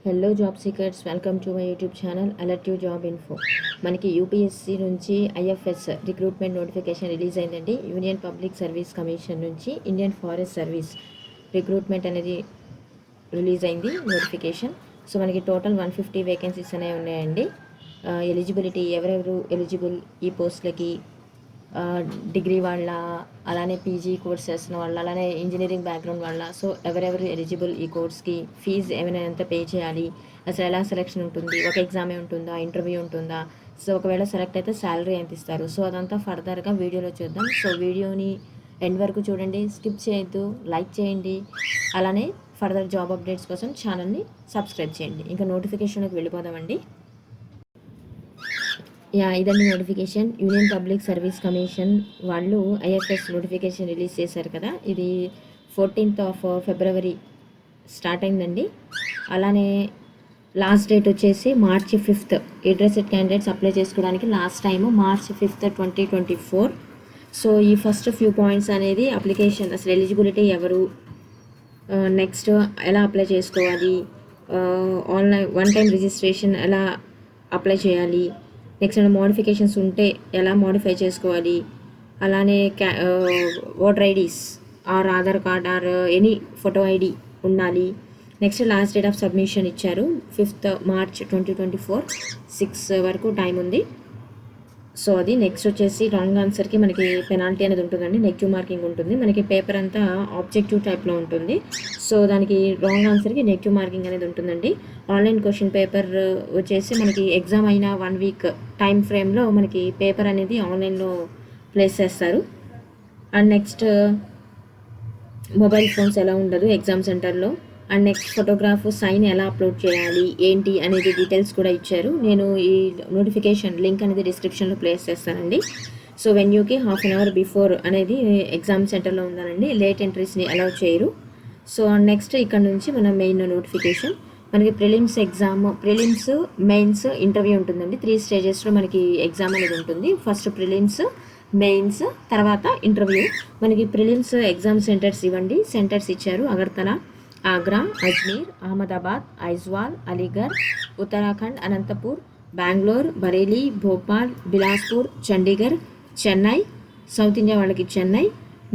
Hello job seekers, welcome to my YouTube channel alertive job info. మనకి UPSC నుంచి IFS recruitment notification release అయిందండి. Union Public Service Commission నుంచి Indian Forest Service recruitment అనేది release అయింది notification. So మనకి total 150 vacancies అనేవి ఉన్నాయండి. Eligibility ఎవరెవరు ఎలిజిబుల్ ఈ పోస్ట్లకి, డిగ్రీ వాళ్ళ, అలానే పీజీ కోర్స్ చేస్తున్న వాళ్ళ, అలానే ఇంజనీరింగ్ బ్యాక్గ్రౌండ్ వాళ్ళ. సో ఎవరెవరు ఎలిజిబుల్ ఈ కోర్స్కి, ఫీజు ఏమైనా ఎంత పే చేయాలి, అసలు ఎలా సెలెక్షన్ ఉంటుంది, ఒక ఎగ్జామే ఉంటుందా, ఇంటర్వ్యూ ఉంటుందా, సో ఒకవేళ సెలెక్ట్ అయితే శాలరీ ఎంత ఇస్తారు, సో అదంతా ఫర్దర్గా వీడియోలో చూద్దాం. సో వీడియోని ఎండ్ వరకు చూడండి, స్కిప్ చేయొద్దు, లైక్ చేయండి, అలానే ఫర్దర్ జాబ్ అప్డేట్స్ కోసం ఛానల్ని సబ్స్క్రైబ్ చేయండి. ఇంకా నోటిఫికేషన్కి వెళ్ళిపోదామండి. ఇదండి notification. Union Public Service Commission వాళ్ళు ఐఎఫ్ఎస్ నోటిఫికేషన్ రిలీజ్ చేశారు కదా, ఇది 14th ఫిబ్రవరి స్టార్ట్ అయిందండి. అలానే లాస్ట్ డేట్ వచ్చేసి March 5th. Interested candidates apply చేసుకోవడానికి last time March 5th, 2024. So ఈ ఫస్ట్ ఫ్యూ పాయింట్స్ అనేది అప్లికేషన్, అసలు ఎలిజిబిలిటీ ఎవరు, నెక్స్ట్ ఎలా అప్లై చేసుకోవాలి, ఆన్లైన్ వన్ టైం రిజిస్ట్రేషన్ ఎలా అప్లై చేయాలి, నెక్స్ట్ మోడిఫికేషన్స్ ఉంటే ఎలా మోడిఫై చేసుకోవాలి, అలానే voter IDs or Aadhaar card or any photo ID ఉండాలి. Next last date of submission ఇచ్చారు 5th March 2024, 6 వరకు టైం ఉంది. సో అది నెక్స్ట్ వచ్చేసి రాంగ్ ఆన్సర్కి మనకి పెనాల్టీ అనేది ఉంటుందండి, నెగిటివ్ మార్కింగ్ ఉంటుంది. మనకి పేపర్ అంతా ఆబ్జెక్టివ్ టైప్లో ఉంటుంది. సో దానికి రాంగ్ ఆన్సర్కి నెగిటివ్ మార్కింగ్ అనేది ఉంటుందండి. ఆన్లైన్ క్వశ్చన్ పేపర్ వచ్చేసి మనకి ఎగ్జామ్ అయిన 1 week టైం ఫ్రేమ్లో మనకి పేపర్ అనేది ఆన్లైన్లో ప్లేస్ చేస్తారు. అండ్ నెక్స్ట్ మొబైల్ ఫోన్స్ ఎలా ఉండదు ఎగ్జామ్ సెంటర్లో. అండ్ నెక్స్ట్ ఫోటోగ్రాఫ్, సైన్ ఎలా అప్లోడ్ చేయాలి ఏంటి అనేది డీటెయిల్స్ కూడా ఇచ్చారు. నేను ఈ నోటిఫికేషన్ లింక్ అనేది డిస్క్రిప్షన్లో ప్లేస్ చేస్తానండి. సో వెన్యూకి 1/2 hour బిఫోర్ అనేది ఎగ్జామ్ సెంటర్లో ఉండాలండి. లేట్ ఎంట్రీస్ని అలౌ చేయరు. సో నెక్స్ట్ ఇక్కడ నుంచి మన మెయిన్ నోటిఫికేషన్, మనకి prelims exam, prelims, mains, interview ఉంటుందండి. 3 stagesలో మనకి ఎగ్జామ్ అనేది ఉంటుంది. ఫస్ట్ ప్రిలిమ్స్, మెయిన్స్, తర్వాత ఇంటర్వ్యూ. మనకి ప్రిలిమ్స్ ఎగ్జామ్ సెంటర్స్ ఇవ్వండి, సెంటర్స్ ఇచ్చారు. అగర్తల, ఆగ్రా, అజ్మీర్, అహ్మదాబాద్, ఐజ్వాల్, అలీగఢ్, ఉత్తరాఖండ్, అనంతపూర్, బెంగళూరు, బరేలీ, భోపాల్, బిలాస్పూర్, చండీగఢ్, చెన్నై, సౌత్ ఇండియా వాళ్ళకి చెన్నై,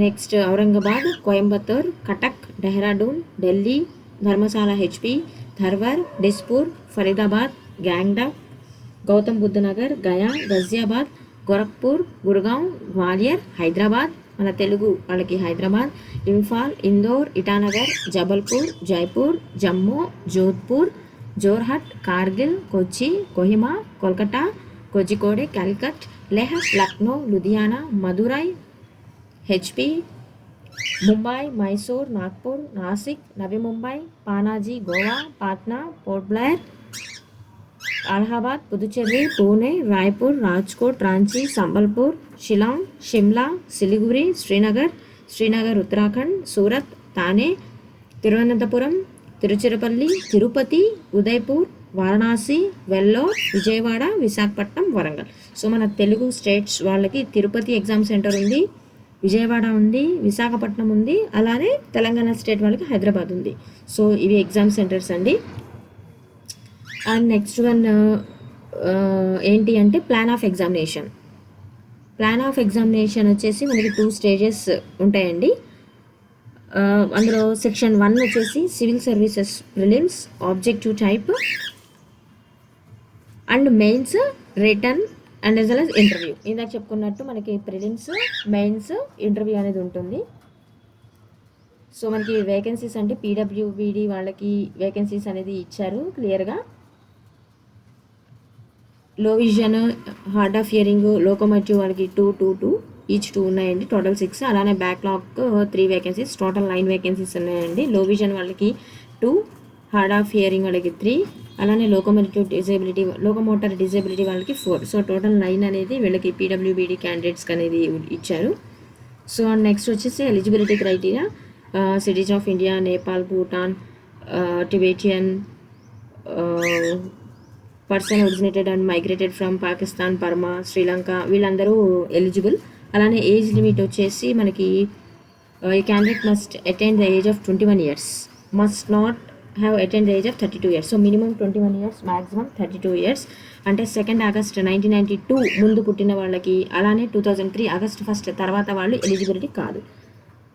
నెక్స్ట్ ఔరంగాబాద్, కోయంబత్తూర్, కటక్, డెహ్రాడూన్, ఢిల్లీ, ధర్మశాల, హెచ్పి, ధర్వర్, డిస్పూర్, ఫరీదాబాద్, గ్యాంగ్టాక్, గౌతమ్ బుద్ధ నగర్, గయా, గజియాబాద్, గోరఖ్పూర్, గుర్గాం, గ్వాలియర్, హైదరాబాద్, మన తెలుగు వాళ్ళకి హైదరాబాద్, ఇంఫాల్, ఇందోర్, ఇటానగర్, జబల్పూర్, జైపూర్, జమ్మూ, జోధ్పూర్, జోర్హట్, కార్గిల్, కొచ్చి, కోహిమా, కోల్కతా, కోజికోడే, కాలికట్, లెహ్, లక్నో, లుధియానా, మదురై, హెచ్పి, ముంబై, మైసూర్, నాగ్పూర్, నాసిక్, నవీ Mumbai, Panaji, Goa, Patna, port Blair, Allahabad, Puducherry, Pune, Raipur, Rajkot, Ranchi, Sambalpur, Shillong, Shimla, Siliguri, Srinagar Uttarakhand, Surat, Thane, Thiruvananthapuram, Tiruchirappalli, Tirupati, Udaipur, Varanasi, Vellore, Vijayawada, Visakhapatnam, Warangal. So మన తెలుగు స్టేట్స్ వాళ్ళకి తిరుపతి ఎగ్జామ్ సెంటర్ ఉంది, విజయవాడ ఉంది, విశాఖపట్నం ఉంది, అలానే తెలంగాణ స్టేట్ వాళ్ళకి హైదరాబాద్ ఉంది. సో ఇవి ఎగ్జామ్ సెంటర్స్ అండి. అండ్ నెక్స్ట్ వన్ ఏంటి అంటే plan of examination. Plan of examination వచ్చేసి మనకి 2 stages ఉంటాయండి. అందులో సెక్షన్ 1 వచ్చేసి civil services prelims objective type and mains, return and as well as interview. ఇందాక చెప్పుకున్నట్టు మనకి ప్రిలిమ్స్, మెయిన్స్, ఇంటర్వ్యూ అనేది ఉంటుంది. సో మనకి వేకెన్సీస్ అంటే పీడబ్ల్యూబీడీ వాళ్ళకి వేకెన్సీస్ అనేది ఇచ్చారు క్లియర్గా. లో vision, hard of hearing, locomotive వాళ్ళకి 2 ఈచ్ 2 ఉన్నాయండి, టోటల్ 6. అలానే బ్యాక్లాగ్ 3 వేకెన్సీస్, టోటల్ 9 వేకెన్సీస్ ఉన్నాయండి. లో విజన్ వాళ్ళకి 2, హార్డ్ ఆఫ్ హియరింగ్ వాళ్ళకి 3, అలానే లోకోమోటర్ డిజేబిలిటీ వాళ్ళకి 4. సో టోటల్ 9 అనేది వీళ్ళకి పీడబ్ల్యూబీడీ క్యాండిడేట్స్కి అనేది ఇచ్చారు. సో నెక్స్ట్ వచ్చేసి eligibility criteria, cities of India, Nepal, Bhutan, Tibetan, person originated and migrated from Pakistan, Burma, Sri Lanka, వీళ్ళందరూ ఎలిజిబుల్. అలానే ఏజ్ లిమిట్ వచ్చేసి మనకి ఈ candidate must attain the age of 21 years, must not have attend age of 32 years. So minimum 21 years, maximum 32 years. అంటే 2 August 1992 ముందు పుట్టిన వాళ్ళకి, అలానే 2003 August 1 తర్వాత వాళ్ళు ఎలిజిబిలిటీ కాదు.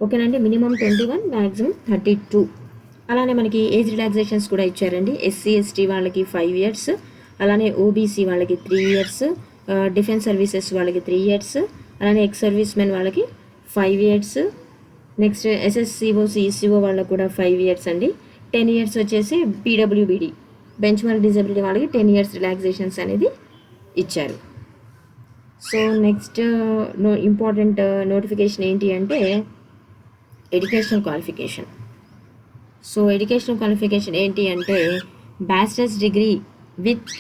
ఓకేనండి. Minimum 21, maximum 32. అలానే మనకి ఏజ్ రిలాక్సేషన్స్ కూడా ఇచ్చారండి. ఎస్సీ ఎస్టీ వాళ్ళకి 5 years, అలానే ఓబీసీ వాళ్ళకి 3 years, డిఫెన్స్ సర్వీసెస్ వాళ్ళకి 3 years, అలానే ఎక్స్ సర్వీస్ మెన్ వాళ్ళకి 5 years. నెక్స్ట్ ఎస్ఎస్సిఓ సిఈసిఓ వాళ్ళకి కూడా 5 years అండి. 10 years వచ్చేసి పీడబ్ల్యూబీడి బెంచ్ మార్క్ డిజబిలిటీ వాళ్ళకి 10 years రిలాక్సేషన్స్ అనేది ఇచ్చారు. సో నెక్స్ట్ ఇంపార్టెంట్ నోటిఫికేషన్ ఏంటి అంటే educational qualification. So educational qualification ఏంటి అంటే బ్యాచిలర్స్ డిగ్రీ విత్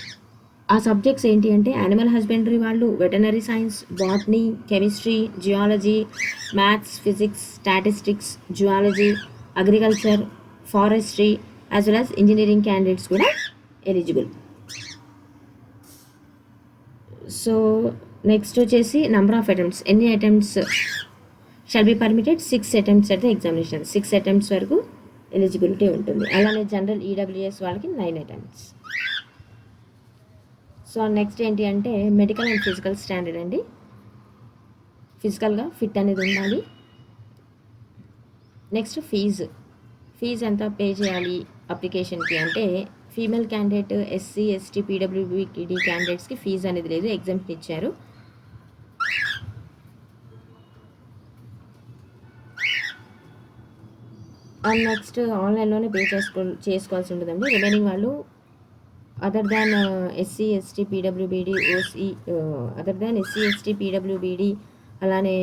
ఆ సబ్జెక్ట్స్ ఏంటి అంటే యానిమల్ హస్బెండరీ వాళ్ళు, veterinary science, botany, chemistry, geology, maths, physics, statistics, zoology, agriculture, forestry, as well as engineering candidates కూడా eligible. So next వచ్చేసి నెంబర్ ఆఫ్ అటెంప్ట్స్, ఎన్ని attempts shall be permitted? 6 attempts at the examination. 6 attempts వరకు eligibility ఉంటుంది. అలానే general EWS వాళ్ళకి 9 attempts. So next ఏంటి అంటే medical and physical standard అండి. ఫిజికల్గా ఫిట్ అనేది ఉండాలి. నెక్స్ట్ ఫీజు ఎంత పే చేయాలి అప్లికేషన్కి అంటే ఫీమేల్ క్యాండిడేట్, ఎస్సీ ఎస్టీ పీడబ్ల్యూబీడి క్యాండిడేట్స్కి ఫీజు అనేది లేదు, ఎగ్జామ్షన్ ఇచ్చారు. అండ్ నెక్స్ట్ ఆన్లైన్లోనే పే చేసుకోవాల్సి ఉంటుందండి. రిమైనింగ్ వాళ్ళు other than SC ST పీడబ్ల్యూబీడి OC అలానే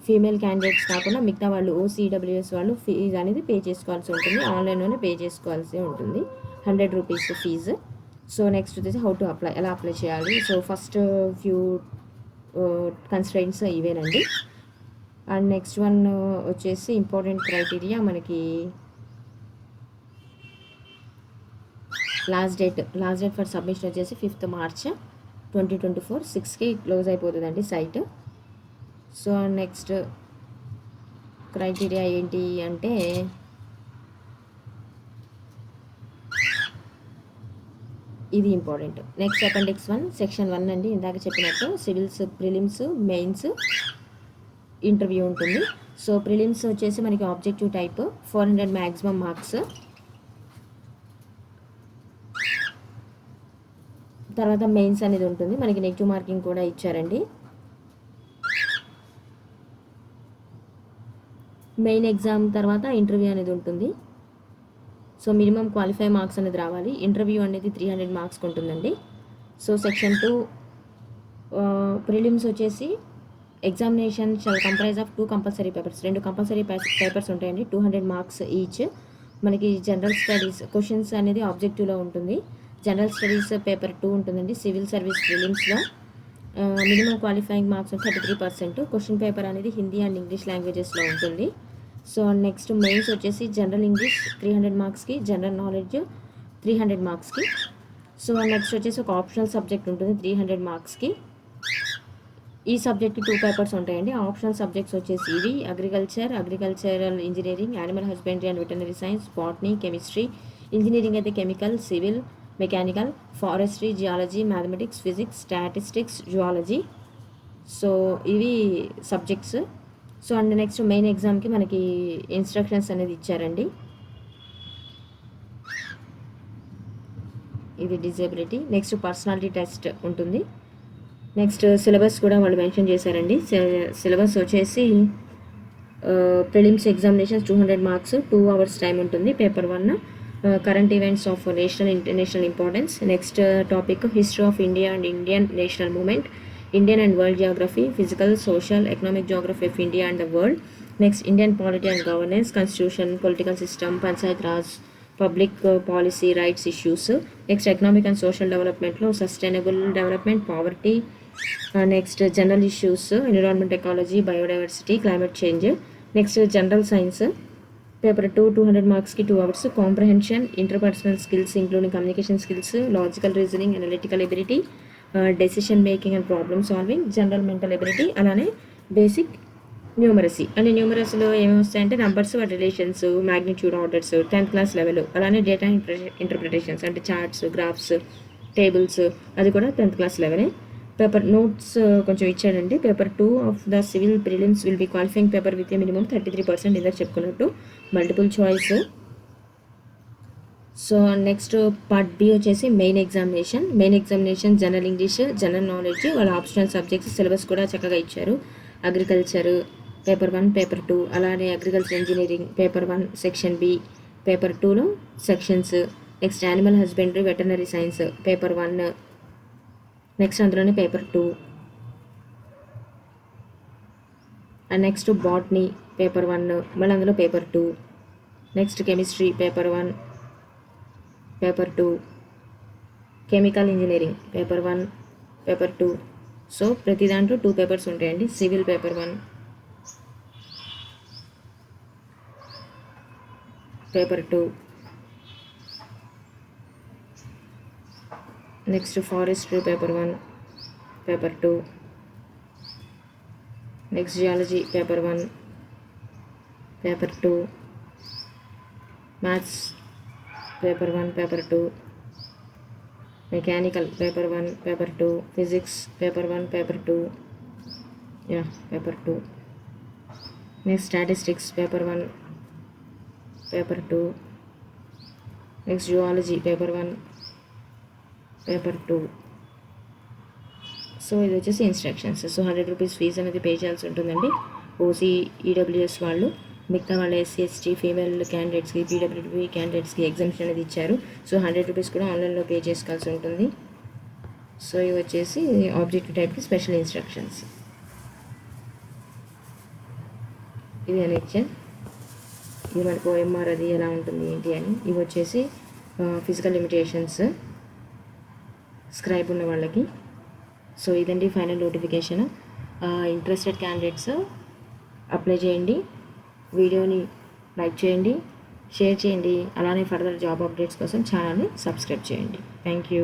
ఫీమేల్ క్యాండిడేట్స్ కాకుండా మిగతా వాళ్ళు ఓసీడబ్ల్యూఎస్ వాళ్ళు ఫీజు అనేది పే చేసుకోవాల్సి ఉంటుంది. ఆన్లైన్లోనే పే చేసుకోవాల్సి ఉంటుంది, 100 rupees ఫీజు. సో నెక్స్ట్ వచ్చేసి హౌ టు అప్లై, ఎలా అప్లై చేయాలి. సో ఫస్ట్ ఫ్యూ కన్స్ట్రైంట్స్ ఇవేనండి. అండ్ నెక్స్ట్ వన్ వచ్చేసి ఇంపార్టెంట్ క్రైటీరియా మనకి లాస్ట్ డేట్ ఫర్ సబ్మిషన్ వచ్చేసి 5th March 2024 6కి క్లోజ్ అయిపోతుందండి సైట్. సో నెక్స్ట్ క్రైటీరియా ఏంటి అంటే ఇది ఇంపార్టెంట్. నెక్స్ట్ Appendix 1 Section 1 అండి. ఇందాక చెప్పినట్టు సివిల్స్ ప్రిలిమ్స్, మెయిన్స్, ఇంటర్వ్యూ ఉంటుంది. సో ప్రిలిమ్స్ వచ్చేసి మనకి ఆబ్జెక్టివ్ టైప్ 400 మ్యాక్సిమం మార్క్స్. తర్వాత మెయిన్స్ అనేది ఉంటుంది, మనకి నెగిటివ్ మార్కింగ్ కూడా ఇచ్చారండి. మెయిన్ ఎగ్జామ్ తర్వాత ఇంటర్వ్యూ అనేది ఉంటుంది. సో మినిమం క్వాలిఫై మార్క్స్ అనేది రావాలి. ఇంటర్వ్యూ అనేది 300 మార్క్స్కి ఉంటుందండి. సో Section 2 ప్రిలిమ్స్ వచ్చేసి examination shall comprise of 2 compulsory papers, 2 compulsory papers ఉంటాయండి, 200 మార్క్స్ ఈచ్. మనకి జనరల్ స్టడీస్ క్వశ్చన్స్ అనేది ఆబ్జెక్టివ్లో ఉంటుంది. జనరల్ స్టడీస్ పేపర్ 2 ఉంటుందండి. సివిల్ సర్వీస్ ప్రిలిమ్స్లో minimum qualifying marks 33%. Question paper అనేది హిందీ అండ్ ఇంగ్లీష్ లాంగ్వేజెస్లో ఉంటుంది. సో నెక్స్ట్ మెయిన్స్ వచ్చేసి జనరల్ ఇంగ్లీష్ 300 మార్క్స్కి, జనరల్ నాలెడ్జ్ 300 మార్క్స్కి. సో నెక్స్ట్ వచ్చేసి ఒక ఆప్షనల్ సబ్జెక్ట్ ఉంటుంది 300 మార్క్స్కి. ఈ సబ్జెక్ట్కి 2 పేపర్స్ ఉంటాయండి. ఆప్షనల్ సబ్జెక్ట్స్ వచ్చేసి ఇవి agricultural engineering, animal husbandry and veterinary science, botany, chemistry. Engineering అయితే chemical, civil, mechanical, forestry, geology, mathematics, physics, statistics, zoology. So ఇవి subjects. So and next main ఎగ్జామ్కి మనకి ఇన్స్ట్రక్షన్స్ అనేది ఇచ్చారండి. ఇది డిజేబిలిటీ. నెక్స్ట్ పర్సనాలిటీ టెస్ట్ ఉంటుంది. నెక్స్ట్ సిలబస్ కూడా వాళ్ళు మెన్షన్ చేశారండి. సిలబస్ వచ్చేసి prelims examinations 200 marks, 2 hours time ఉంటుంది. Paper 1 current events of national international importance. Next topic history of India and Indian national movement, Indian and world geography, physical, social, economic geography of India and the world. Next Indian polity and governance, constitution, political system, panchayat Raj, public policy, rights issues. Next economic and social డెవలప్మెంట్లో sustainable development, poverty. Next general issues, environment, ecology, biodiversity, climate change. Next general science paper 2 200 మార్క్స్కి 2 hours. Comprehension, interpersonal skills including communication skills, logical reasoning, analytical ability, decision making and problem solving, general mental ability, అలానే basic numeracy అంటే న్యూమరసీలో ఏమేమి వస్తాయంటే numbers, వాటి relations, magnitude, orders, 10th class level. అలానే data interpretations అంటే charts, graphs, tables, అది కూడా 10th క్లాస్ లెవెలే. పేపర్ నోట్స్ కొంచెం ఇచ్చాడండి. Paper 2 of the civil prelims will be qualifying paper with a minimum 33%, ఇందాక చెప్పుకున్నట్టు. Multiple choice. So next part B వచ్చేసి main examination general English, general knowledge, వాళ్ళ optional subjects, syllabus కూడా చక్కగా ఇచ్చారు. అగ్రికల్చర్ పేపర్ 1, పేపర్ 2, అలానే agriculture engineering paper 1 section B, paper 2లో sections. Next animal husbandry, veterinary science paper 1, next అందులోనే paper 2. And next botany paper 1, మళ్ళీ అందులో paper 2. Next chemistry paper 1, paper 2, chemical engineering paper 1, paper 2. So ప్రతి దాంట్లో 2 papers ఉంటాయండి. Civil paper 1, paper 2. Next forestry paper 1, paper 2. Next geology paper 1, paper 2. Maths paper 1, paper 2. Mechanical paper 1, paper 2. Physics paper 1, paper 2. Paper 2. Next statistics paper 1, paper 2. Next zoology paper 1, paper 2. So ఇది వచ్చేసి instructions. So 100 rupees fee అనేది pay చేయాల్సి ఉంటుందండి. OC, EWS వాళ్ళు. మిగతా వాళ్ళ SC, ST, female క్యాండిడేట్స్కి, PWD క్యాండిడేట్స్కి ఎగ్జామ్షన్ అనేది ఇచ్చారు. సో 100 రూపీస్ కూడా ఆన్లైన్లో పే చేసుకోవాల్సి ఉంటుంది. సో ఇవి వచ్చేసి ఆబ్జెక్టివ్ టైప్కి స్పెషల్ ఇన్స్ట్రక్షన్స్. ఇది లెక్చర్. ఇది మనకు ఓఎంఆర్ అది ఎలా ఉంటుంది ఏంటి అని. ఇవి వచ్చేసి ఫిజికల్ లిమిటేషన్స్ స్క్రైబ్ ఉన్న వాళ్ళకి. సో ఇదండి final notification. Interested candidates apply చేయండి. వీడియోని లైక్ చేయండి, షేర్ చేయండి. అలానే ఫర్దర్ జాబ్ అప్డేట్స్ కోసం ఛానల్ని సబ్స్క్రైబ్ చేయండి. Thank you.